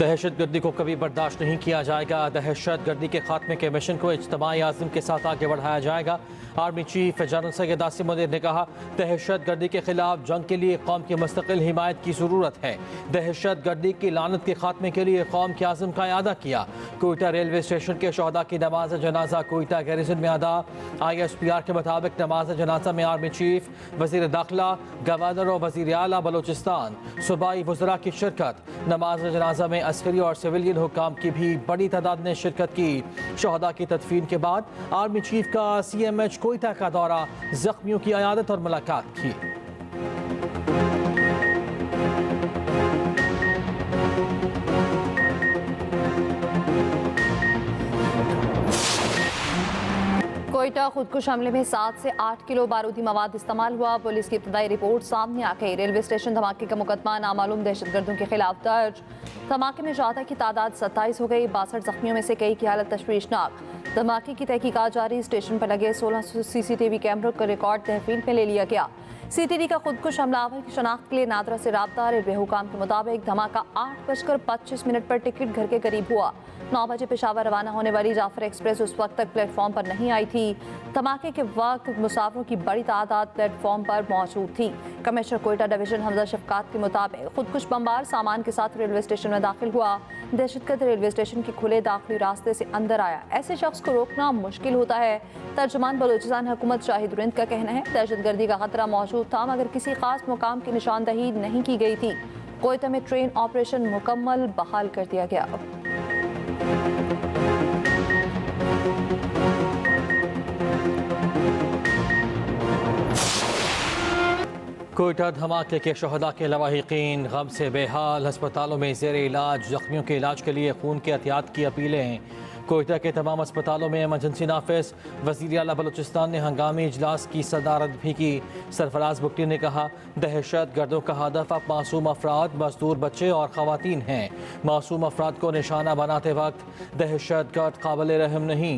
दहशत गर्दी को कभी बर्दाश्त नहीं किया जाएगा। दहशत गर्दी के खात्मे के मिशन को इज्तिमाई आज़म के साथ आगे बढ़ाया जाएगा। Army chief general Syed Asim Munir ने कहा, दहशत गर्दी के खिलाफ जंग के लिए कौम की मुस्तकिल हिमायत की ज़रूरत है। दहशत गर्दी की लानत के खात्मे के लिए कौम के आज़म का अदा किया। कोयटा रेलवे स्टेशन के शहदा की नमाज जनाजा कोयटा गैरिसन में अदा। ISPR के मुताबिक नमाज जनाजा में आर्मी चीफ, वज़ीर दाखिला, गवर्नर और वज़ीर आला बलोचिस्तान, सूबाई वज़रा की शिरकत। नमाज जनाजा में अस्करी और सिविलियन हुक्काम की भी बड़ी तादाद ने शिरकत की। शहदा की तदफीन के बाद आर्मी चीफ का CMH कोयटा का दौरा, जख्मियों की अयादत और मुलाकात की। कोयटा खुदकुश हमले में 7 से 8 किलो बारूदी मवाद इस्तेमाल हुआ। पुलिस की इब्तदाई रिपोर्ट सामने आ गई। रेलवे स्टेशन धमाके का मुकदमा नामालूम दहशतगर्दों के खिलाफ दर्ज। धमाके में शहादा की तादाद 27 हो गई। 62 जख्मियों में से कई की हालत तशवीशनाक। धमाके की तहकीकात जारी। स्टेशन पर लगे 16 CCTV कैमरों का रिकॉर्ड तहवील में ले लिया गया। CTD का खुदकुश हमलावर की शनाख्त के लिए नादरा से राब्ता। रेलवे हुकाम के मुताबिक धमाका 8:25 पर टिकट घर के करीब हुआ। 9 बजे पेशावर रवाना होने वाली जाफर एक्सप्रेस उस वक्त तक प्लेटफॉर्म पर नहीं आई थी। धमाके के वक्त मुसाफिरों की बड़ी तादाद प्लेटफॉर्म पर मौजूद थी। कमिश्नर कोयटा डिवीजन हमजा शफकात के मुताबिक खुदकुश बमबार सामान के साथ रेलवे स्टेशन में दाखिल हुआ। दहशतगर्द रेलवे स्टेशन के खुले दाखिली रास्ते से अंदर आया। ऐसे शख्स को रोकना मुश्किल होता है। तर्जुमान बलूचिस्तान हुकूमत शाहिद रिंद का कहना है, दहशतगर्दी का खतरा मौजूद था मगर किसी खास मुकाम की निशानदही नहीं की गई थी। कोयटा में ट्रेन ऑपरेशन मुकम्मल बहाल कर दिया गया। कोयटा धमाके के शहदा के लवाहिकीन गम से बेहाल। अस्पतालों में ज़ेर इलाज जख्मियों के इलाज के लिए खून के एहतियात की अपीलें। कोयटा के तमाम अस्पतालों में एमरजेंसी नाफिज। वज़ीर आला बलूचिस्तान ने हंगामी इजलास की सदारत भी की। सरफराज बुगटी ने कहा, दहशत गर्दों का हदफ अब मासूम अफराद, मजदूर बच्चे और ख़वातीन हैं। मासूम अफराद को निशाना बनाते वक्त दहशत गर्द काबिल रहम नहीं।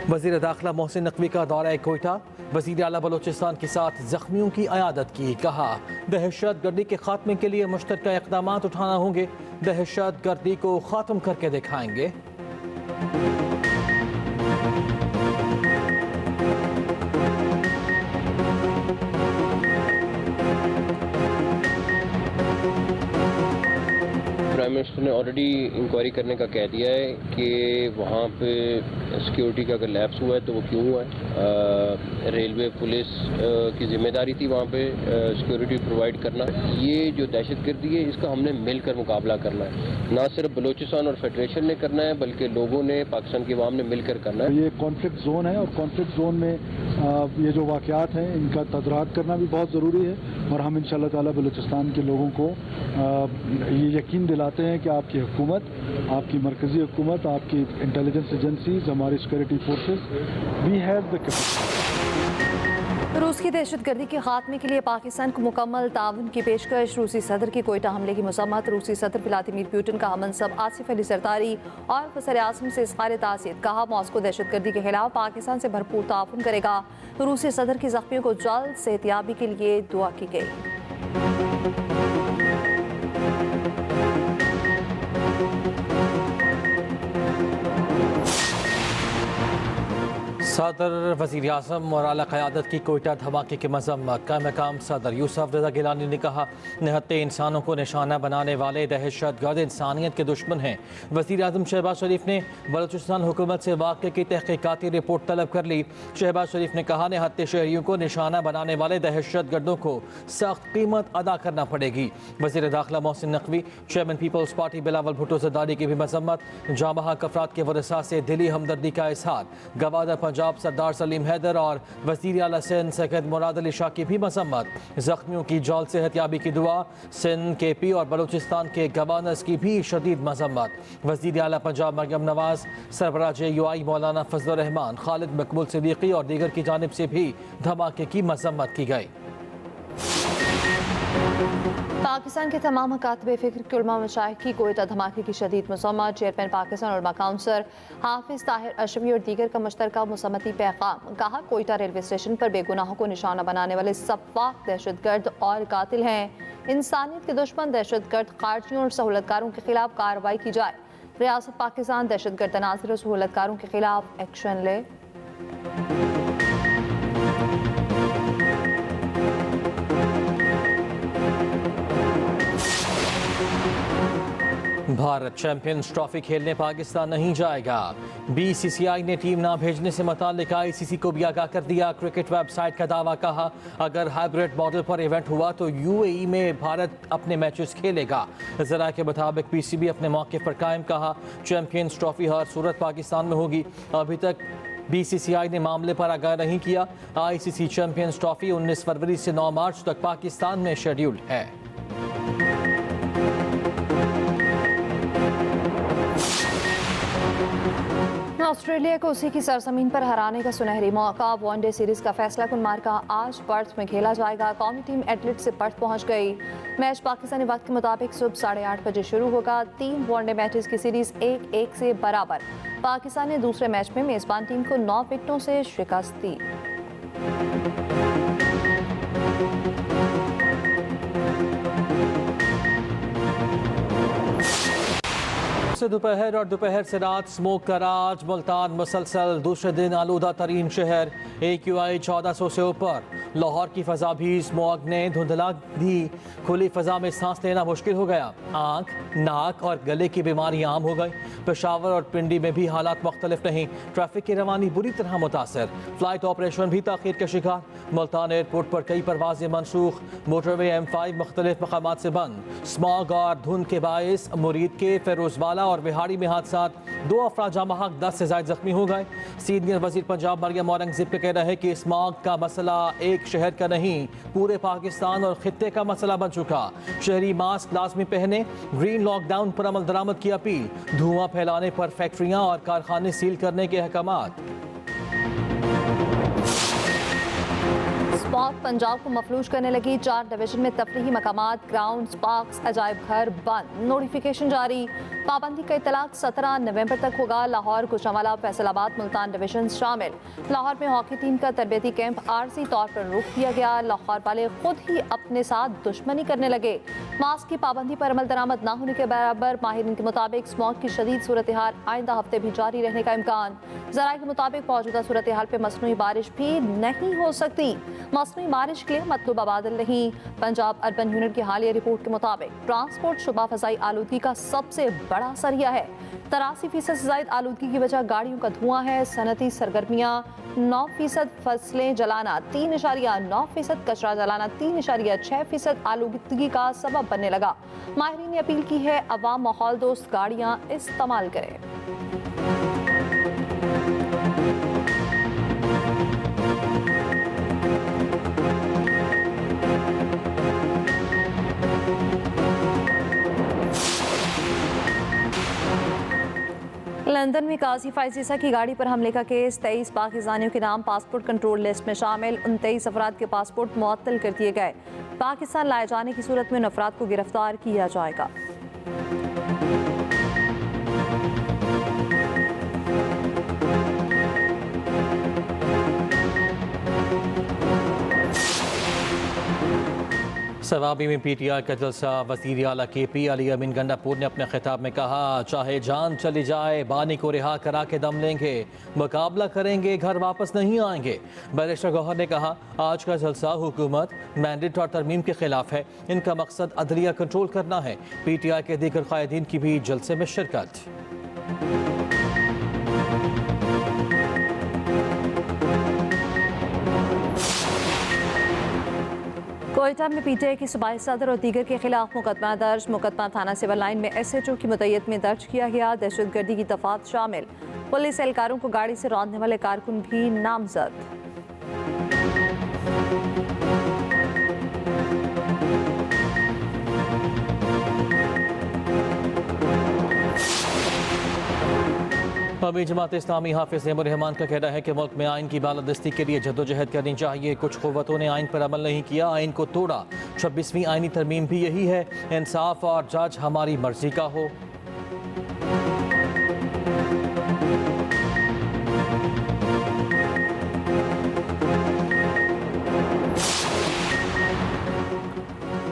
वज़ीर दाखिला मोहसिन नकवी का दौरा कोयटा। वज़ीर आला बलूचिस्तान के साथ जख्मियों की अयादत की। कहा, दहशत गर्दी के खात्मे के लिए मुश्तरका इक़दामात उठाना होंगे। दहशत गर्दी को ख़त्म करके दिखाएंगे। प्राइम मिनिस्टर ने ऑलरेडी इंक्वायरी करने का कह दिया है कि वहाँ पे सिक्योरिटी का अगर लैप्स हुआ है तो वो क्यों हुआ है। रेलवे पुलिस की जिम्मेदारी थी वहाँ पे सिक्योरिटी प्रोवाइड करना। ये जो दहशतगर्दी है इसका हमने मिलकर मुकाबला करना है। ना सिर्फ बलूचिस्तान और फेडरेशन ने करना है बल्कि लोगों ने, पाकिस्तान की आवाम ने मिलकर करना है। ये कॉन्फ्लिक्ट जोन है और कॉन्फ्लिक्ट जोन में ये जो वाक़यात हैं इनका तदराक करना भी बहुत ज़रूरी है। और हम इंशाअल्लाह ताला बलूचिस्तान के लोगों को ये यकीन दिलाते हैं कि आपकी हुकूमत, आपकी मरकज़ी हुकूमत, आपकी इंटेलिजेंस एजेंसीज, हमारी security forces, we have the capacity. रूस की दहशतगर्दी के खात्मे के लिए पाकिस्तान को मुकम्मल ताउन की पेशकश। रूसी सदर की कोयटा हमले की मज़म्मत। रूसी सदर व्लादिमीर पुतिन का हमनसब आसिफ अली जरदारी और वज़ीर आज़म से इज़हार तासीर। कहा, मॉस्को दहशतगर्दी के खिलाफ पाकिस्तान से भरपूर ताउन करेगा। रूसी सदर की ज़ख्मियों को जल्द सेहतियाबी के लिए दुआ की गई। सदर, वज़ीर आज़म और आला क़यादत की कोयटा धमाके की मज़म्मत। का मकाम सदर यूसुफ रज़ा गिलानी ने कहा, निहत्ते इंसानों को निशाना बनाने वाले दहशतगर्द इंसानियत के दुश्मन हैं। वज़ीर आज़म शहबाज शरीफ ने बलूचिस्तान हुकूमत से वाक़े की तहक़ीक़ाती रिपोर्ट तलब कर ली। शहबाज शरीफ ने कहा, निहत्ते शहरियों को निशाना बनाने वाले दहशतगर्दों को सख्त कीमत अदा करना पड़ेगी। वज़ीर दाखिला Mohsin Naqvi, chairman Peoples Party Bilawal Bhutto Zardari की भी मज़म्मत। जाँबहक अफराद के वरसा से दिली हमदर्दी का इज़हार। गवर्नर पंजाब सरदार सलीम हैदर और वज़ीर आला सिंध सैयद मुराद अली शाह की भी मज़म्मत। ज़ख्मियों की जल्द सेहतियाबी की दुआ। सिंध, KP और बलूचिस्तान के गवर्नर्स की भी शदीद मज़म्मत। वज़ीर आला पंजाब मरियम नवाज, सरबराह JUI मौलाना फजल रहमान, खालिद मकबूल सिद्दीकी और दीगर की जानिब से भी धमाके की मज़म्मत की गई। पाकिस्तान के तमाम मकातबे फ़िक्र के उलमा मशाइख की कोयटा धमाके की शदीद मज़म्मत। चेयरमैन पाकिस्तान उलमा काउंसिल हाफिज़ ताहिर अशरफी और दीगर का मुश्तरका मुसम्मती पैगाम। कहा, कोयटा रेलवे स्टेशन पर बेगुनाहों को निशाना बनाने वाले सफ़ाक दहशतगर्द और कातिल हैं। इंसानियत के दुश्मन दहशतगर्द खारजियों और सहूलतकारों के खिलाफ कार्रवाई की जाए। रियासत पाकिस्तान दहशतगर्द तनाज़ुर और सहूलतकारों के खिलाफ एक्शन ले। भारत चैंपियंस ट्रॉफी खेलने पाकिस्तान नहीं जाएगा। बीसीसीआई ने टीम ना भेजने से मुताल्लिक आईसीसी को भी आगाह कर दिया। क्रिकेट वेबसाइट का दावा, कहा अगर हाइब्रिड मॉडल पर इवेंट हुआ तो यूएई में भारत अपने मैचेस खेलेगा। जरा के मुताबिक पीसीबी अपने मौके पर कायम, कहा चैंपियंस ट्रॉफी हर सूरत पाकिस्तान में होगी। अभी तक बीसीसीआई ने मामले पर आगाह नहीं किया। आईसीसी चैंपियंस ट्रॉफी 19 फरवरी से 9 मार्च तक पाकिस्तान में शेड्यूल्ड है। ऑस्ट्रेलिया को उसी की सरजमीन पर हराने का सुनहरी मौका। वनडे सीरीज का फैसला कुन मार्का आज पर्थ में खेला जाएगा। कौमी टीम एडलेड से पर्थ पहुंच गई। मैच पाकिस्तानी वक्त के मुताबिक सुबह 8:30 बजे शुरू होगा। 3 वनडे मैचेस की सीरीज 1-1 से बराबर। पाकिस्तान ने दूसरे मैच में मेजबान टीम को 9 विकेटों से शिकस्त दी। से दोपहर और दोपहर से रात स्मोक का राज। मुल्तान मुसलसल दूसरे दिन आलूदा तरीन शहर। AQI 1400 से ऊपर। लाहौर की फजा भी स्मोक ने धुंधला दी। खुली फजा में सांस लेना मुश्किल हो गया। आंख, नाक और गले की बीमारी आम हो गई। पेशावर और पिंडी में भी हालात मुख्तलिफ नहीं। ट्रैफिक की रवानी बुरी तरह मुतासर। फ्लाइट ऑपरेशन भी ताखीर का शिकार। मुल्तान एयरपोर्ट पर कई परवाजें मनसूख। मोटरवे M5 मुख्तलिफ मकामात से बंद। स्मॉग और धुंध के बायस मुरीद के फिरोजवाला और बिहाड़ी में हादसा। 2 अफराद जाम बहक, 10 से ज्यादा जख्मी हो गए। सीनियर वजीर पंजाब मरियम औरंगजेब का कहना है कि स्मॉग का मसला एक शहर का नहीं, पूरे पाकिस्तान और खित्ते का मसला बन चुका। शहरी मास्क लाजमी पहने। ग्रीन लॉकडाउन पर अमल दरामद की अपील। धुआं फैलाने पर फैक्ट्रियां और कारखाने सील करने के अहकामात। स्मॉग पंजाब को मफलूज करने लगी। 4 डिवीजन में तफरीही मकामात, ग्राउंड्स, पार्क्स, अजायब घर बंद। नोटिफिकेशन जारी। पाबंदी का इतलाक 17 नवंबर तक होगा। लाहौर, गुजरांवाला, फैसलाबाद, मुल्तान डिवीजन शामिल। लाहौर में हॉकी टीम का तरबियती कैंप आरजी तौर पर रोक दिया गया। लाहौर वाले खुद ही अपने साथ दुश्मनी करने लगे। मास्क की पाबंदी पर अमल दरामद न होने के बराबर। माहिरीन के मुताबिक स्मॉग की शदीद सूरत हाल आइंदा हफ्ते भी जारी रहने का इम्कान। जराये के मुताबिक मौजूदा सूरत हाल पर मसनूई बारिश भी नहीं हो सकती। मसनूई बारिश के लिए मतलूबा बादल नहीं। पंजाब अर्बन यूनिट की हालिया रिपोर्ट के मुताबिक ट्रांसपोर्ट शुबा फजाई आलूदगी का सबसे बड़ा सरिया है। 83% से ज्यादा आलूदगी की वजह गाड़ियों का धुआं है। सनती सरगर्मियां 9%, फसलें जलाना 3.9%, कचरा जलाना 3.6% आलूदगी का सबब बनने लगा। माहिरीन ने अपील की है अवाम माहौल दोस्त गाड़ियां इस्तेमाल करें। लंदन में काजी फाइजीसा की गाड़ी पर हमले का केस। 23 पाकिस्तानियों के नाम पासपोर्ट कंट्रोल लिस्ट में शामिल। 29 अफराद के पासपोर्ट मुअत्तल कर दिए गए। पाकिस्तान लाए जाने की सूरत में उन अफराद को गिरफ्तार किया जाएगा। सवाबी में PTI का जलसा। वज़ीर आला KP अली अमीन गंडापुर ने अपने खिताब में कहा, चाहे जान चली जाए बानी को रिहा करा के दम लेंगे, मुकाबला करेंगे, घर वापस नहीं आएंगे। बैरिस्टर गौहर ने कहा, आज का जलसा हुकूमत, मैंडेट और तरमीम के खिलाफ है। इनका मकसद अदलिया कंट्रोल करना है। PTI के दीगर कायदीन की भी जलसे में शिरकत। कोयटा में PTI की सूबाई सदर और दीगर के खिलाफ मुकदमा दर्ज। मुकदमा थाना सिविल लाइन में SHO की मुद्दत में दर्ज किया गया। दहशतगर्दी की दफात शामिल। पुलिस एहलकारों को गाड़ी से रौंदने वाले कारकुन भी नामजद। अमी जमात इस्लामी हाफिज नेमुर रहमान का कहना है कि मुल्क में आइन की बालादस्ती के लिए जद्दोजहद करनी चाहिए। कुछ क़ुव्वतों ने आइन पर अमल नहीं किया, आइन को तोड़ा। 26वीं आइनी तरमीम भी यही है, इंसाफ और जज हमारी मर्जी का हो।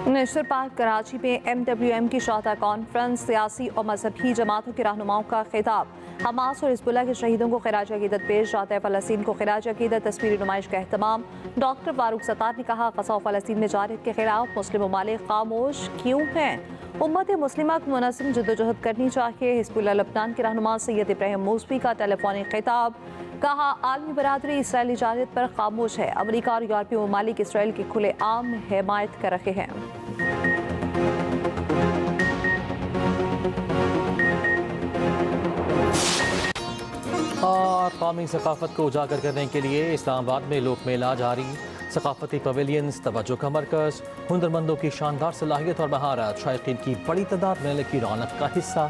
नेशनल पार्क कराची में MWM की शाता कॉन्फ्रेंस, सियासी और मजहबी जमातों के रहनुमाओं का खिताब। हमास और हिजबुल्लाह के शहीदों को खिराज अकीदत पेश, जाता है फ़लस्तीन को खिराज अकीदत, तस्वीरी नुमाइश का एहतमाम। डॉक्टर फारूक सत्तार ने कहा, ग़ज़ा और फ़लस्तीन में जारियत के खिलाफ मुस्लिम ममालिक खामोश क्यों हैं? उम्मत मुस्लिमा को मुनज़्ज़म जद्दोजहद करनी चाहिए। हिजबुल्लाह लबनान के रहनुमा सैयद इब्राहिम मूसवी का टेलीफोनिक खिताब। कहा, आलमी बरादरी इसराइली जारियत पर खामोश है। अमरीका और यूरोपीय ममालिक इसराइल की खुले आम हिमायत कर रहे हैं। और कौमी सकाफत को उजागर करने के लिए इस्लामाबाद में लोक मेला जारी। सकाफती पवेलियंस तवज्जो का मरकज़, हुनरमंदों की शानदार सलाहियत और महारत शायकीन की बड़ी तादाद मेले की रौनक का हिस्सा।